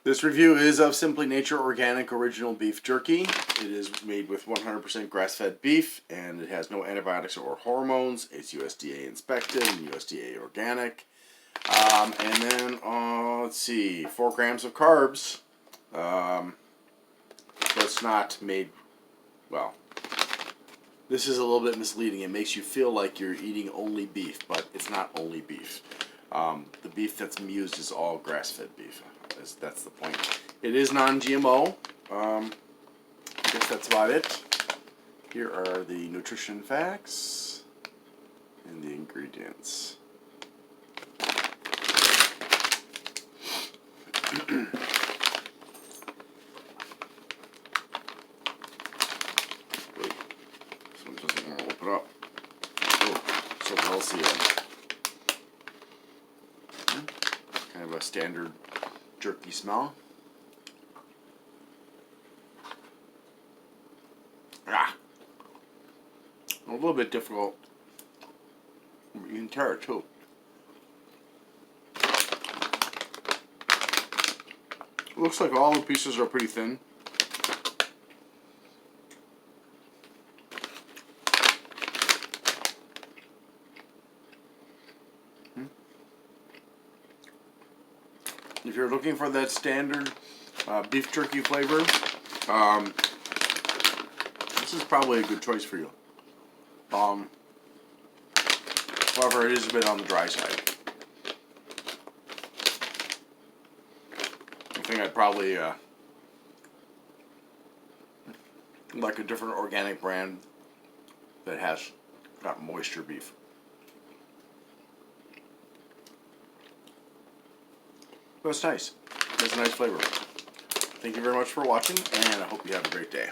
This review is of Simply Nature Organic Original Beef Jerky. It is made with 100% grass-fed beef, and it has no antibiotics or hormones. It's USDA inspected and USDA organic. And then, let's see, 4 grams of carbs. So it's not made, well, this is a little bit misleading. It makes you feel like you're eating only beef, but it's not only beef. The beef that's used is all grass-fed beef. That's the point. It is non-GMO. I guess that's about it. Here are the nutrition facts and the ingredients. Wait, this one doesn't want to open up. Oh, so well sealed. Kind of a standard jerky smell. A little bit difficult. You can tear it too. It looks like all the pieces are pretty thin. If you're looking for that standard beef jerky flavor, this is probably a good choice for you. However, it is a bit on the dry side. I think I'd probably like a different organic brand that has got moisture beef. But it's nice. It's a nice flavor. Thank you very much for watching, and I hope you have a great day.